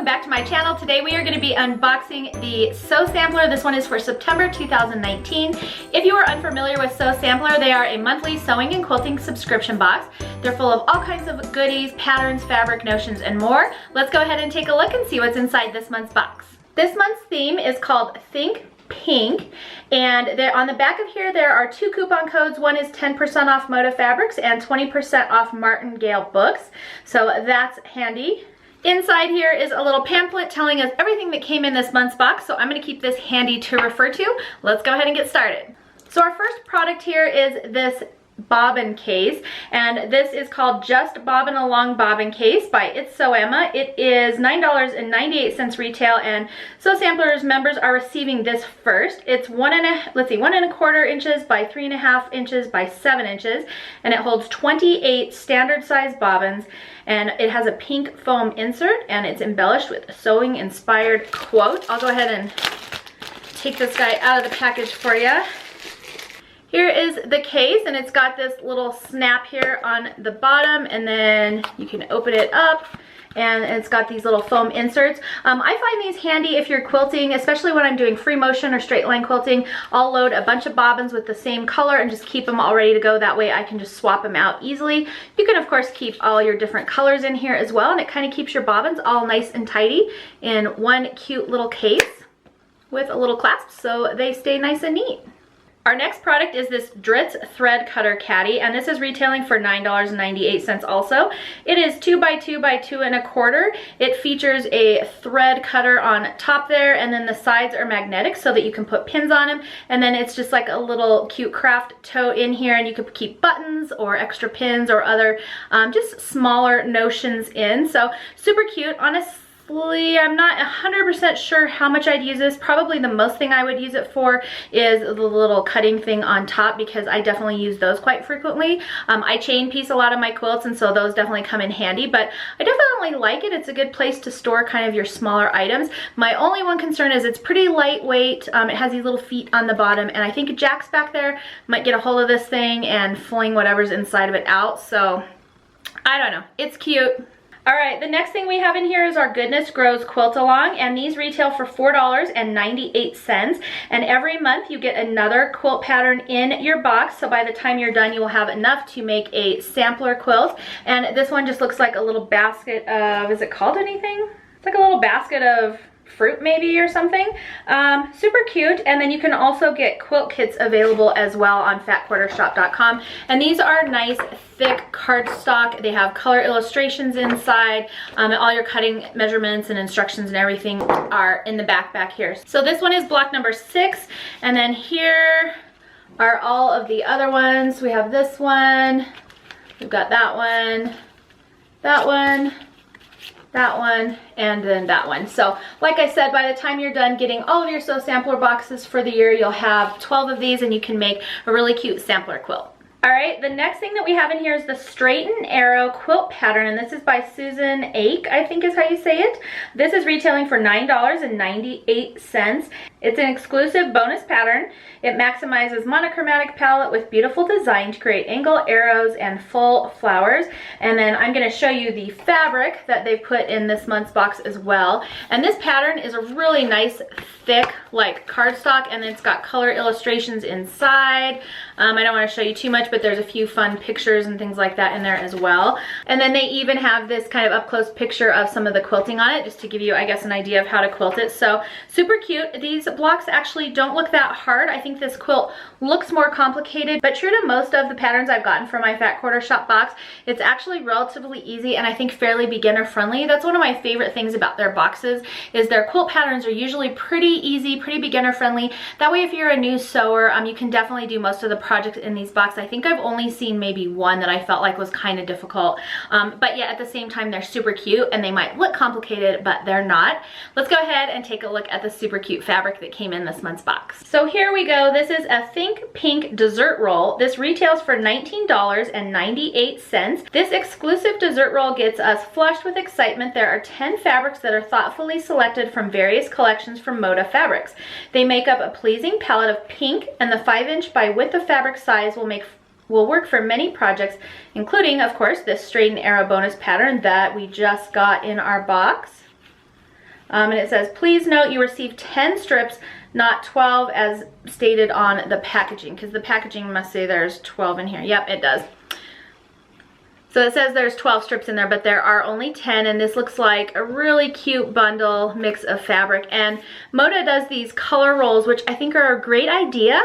back to my channel. Today we are going to be unboxing the Sew Sampler. This one is for September 2019. If you are unfamiliar with Sew Sampler, they are a monthly sewing and quilting subscription box. They're full of all kinds of goodies, patterns, fabric, notions, and more. Let's go ahead and take a look and see what's inside this month's box. This month's theme is called Think Pink, and on the back of here there are two coupon codes. One is 10% off Moda Fabrics and 20% off Martingale books, so that's handy. Inside here is a little pamphlet telling us everything that came in this month's box, so I'm going to keep this handy to refer to. Let's go ahead and get started. So our first product here is this bobbin case, and this is called Just Bobbin Along Bobbin Case by It's Sew Emma. It is $9.98 retail, and Sew Sampler's members are receiving this first. It's 1¼ inches by 3½ inches by 7 inches, and it holds 28 standard size bobbins, and it has a pink foam insert, and it's embellished with a sewing inspired quote. I'll go ahead and take this guy out of the package for you. Here is the case, and it's got this little snap here on the bottom, and then you can open it up, and it's got these little foam inserts. I find these handy if you're quilting, especially when I'm doing free motion or straight line quilting. I'll load a bunch of bobbins with the same color and just keep them all ready to go. That way I can just swap them out easily. You can of course keep all your different colors in here as well, and it kind of keeps your bobbins all nice and tidy in one cute little case with a little clasp so they stay nice and neat. Our next product is this Dritz Thread Cutter Caddy, and this is retailing for $9.98 also. It is 2 by 2 by 2¼ It features a thread cutter on top there, and then the sides are magnetic so that you can put pins on them, and then it's just like a little cute craft toe in here, and you could keep buttons or extra pins or other just smaller notions in. So super cute. Honestly, I'm not 100% sure how much I'd use this. Probably the most thing I would use it for is the little cutting thing on top, because I definitely use those quite frequently. I chain piece a lot of my quilts, and so those definitely come in handy, but I definitely like it. It's a good place to store kind of your smaller items. My only one concern is it's pretty lightweight. It has these little feet on the bottom, and I think Jack's back there might get a hold of this thing and fling whatever's inside of it out, so I don't know. It's cute. All right, the next thing we have in here is our Goodness Grows Quilt Along, and these retail for $4.98, and every month you get another quilt pattern in your box, so by the time you're done you will have enough to make a sampler quilt. And this one just looks like a little basket of, is it called anything? It's like a little basket of fruit maybe or something. Super cute. And then you can also get quilt kits available as well on fatquartershop.com, and these are nice thick cardstock. They have color illustrations inside, and all your cutting measurements and instructions and everything are in the back here. So this one is block number 6, and then here are all of the other ones. We have this one, we've got that one, that one, that one, and then that one. So like I said, by the time you're done getting all of your Sew Sampler boxes for the year, you'll have 12 of these, and you can make a really cute sampler quilt. All right, the next thing that we have in here is the Straighten Arrow quilt pattern, and this is by Susan Ake, I think is how you say it. This is retailing for $9.98. It's an exclusive bonus pattern. It maximizes monochromatic palette with beautiful design to create angle arrows and full flowers. And then I'm going to show you the fabric that they put in this month's box as well. And this pattern is a really nice thick like cardstock, and it's got color illustrations inside. I don't want to show you too much, but there's a few fun pictures and things like that in there as well. And then they even have this kind of up close picture of some of the quilting on it, just to give you, I guess, an idea of how to quilt it. So super cute. These blocks actually don't look that hard. I think this quilt looks more complicated, but true to most of the patterns I've gotten from my Fat Quarter Shop box, it's actually relatively easy, and I think fairly beginner friendly. That's one of my favorite things about their boxes, is their quilt patterns are usually pretty easy, pretty beginner friendly. That way if you're a new sewer, you can definitely do most of the projects in these boxes. I think I've only seen maybe one that I felt like was kind of difficult, but yet at the same time they're super cute, and they might look complicated, but they're not. Let's go ahead and take a look at the super cute fabric that came in this month's box. So here we go. This is a Think Pink dessert roll. This retails for $19.98. This exclusive dessert roll gets us flushed with excitement. There are 10 fabrics that are thoughtfully selected from various collections from Moda Fabrics. They make up a pleasing palette of pink, and the 5" by width of fabric size will work for many projects, including, of course, this Straighten Arrow bonus pattern that we just got in our box. And it says, please note you received 10 strips, not 12 as stated on the packaging, because the packaging must say there's 12 in here. Yep, it does. So it says there's 12 strips in there, but there are only 10, and this looks like a really cute bundle mix of fabric. And Moda does these color rolls, which I think are a great idea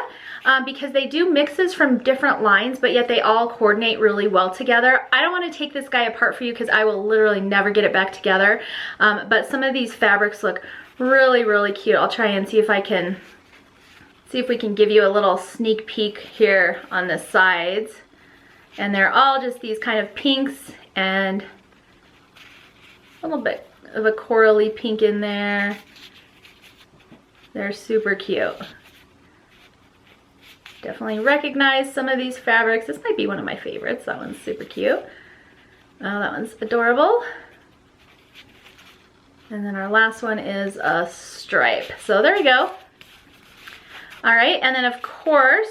because they do mixes from different lines, but yet they all coordinate really well together. I don't want to take this guy apart for you because I will literally never get it back together. But some of these fabrics look really, really cute. I'll try and see if we can give you a little sneak peek here on the sides. And they're all just these kind of pinks and a little bit of a corally pink in there. They're super cute. Definitely recognize some of these fabrics. This might be one of my favorites. That one's super cute. Oh, that one's adorable. And then our last one is a stripe. So there we go. All right, and then of course,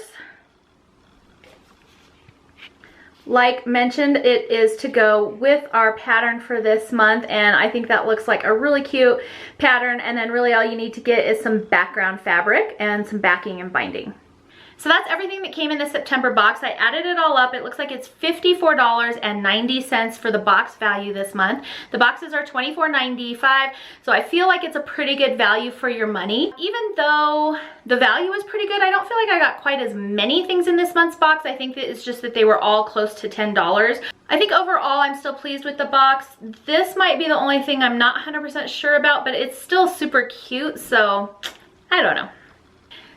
like mentioned, it is to go with our pattern for this month, and I think that looks like a really cute pattern. And then really all you need to get is some background fabric and some backing and binding. So that's everything that came in the September box. I added it all up. It looks like it's $54.90 for the box value this month. The boxes are $24.95, so I feel like it's a pretty good value for your money. Even though the value is pretty good, I don't feel like I got quite as many things in this month's box. I think that it's just that they were all close to $10. I think overall I'm still pleased with the box. This might be the only thing I'm not 100% sure about, but it's still super cute, so I don't know.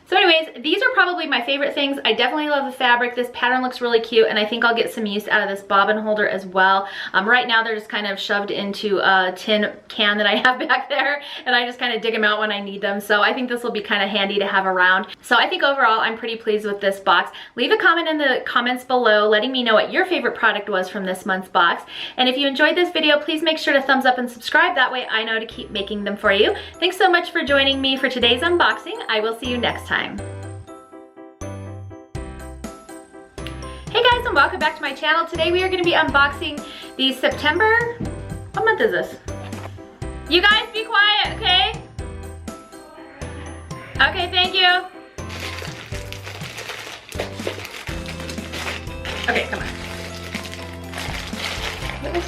So anyways, these are probably my favorite things. I definitely love the fabric. This pattern looks really cute, and I think I'll get some use out of this bobbin holder as well. Right now they're just kind of shoved into a tin can that I have back there, and I just kind of dig them out when I need them. So I think this will be kind of handy to have around. So I think overall I'm pretty pleased with this box. Leave a comment in the comments below letting me know what your favorite product was from this month's box. And if you enjoyed this video, please make sure to thumbs up and subscribe. That way I know to keep making them for you. Thanks so much for joining me for today's unboxing. I will see you next time. Hey guys, and welcome back to my channel. Today we are going to be unboxing the September, what month is this? You guys be quiet, okay? Okay, thank you. Okay, come on.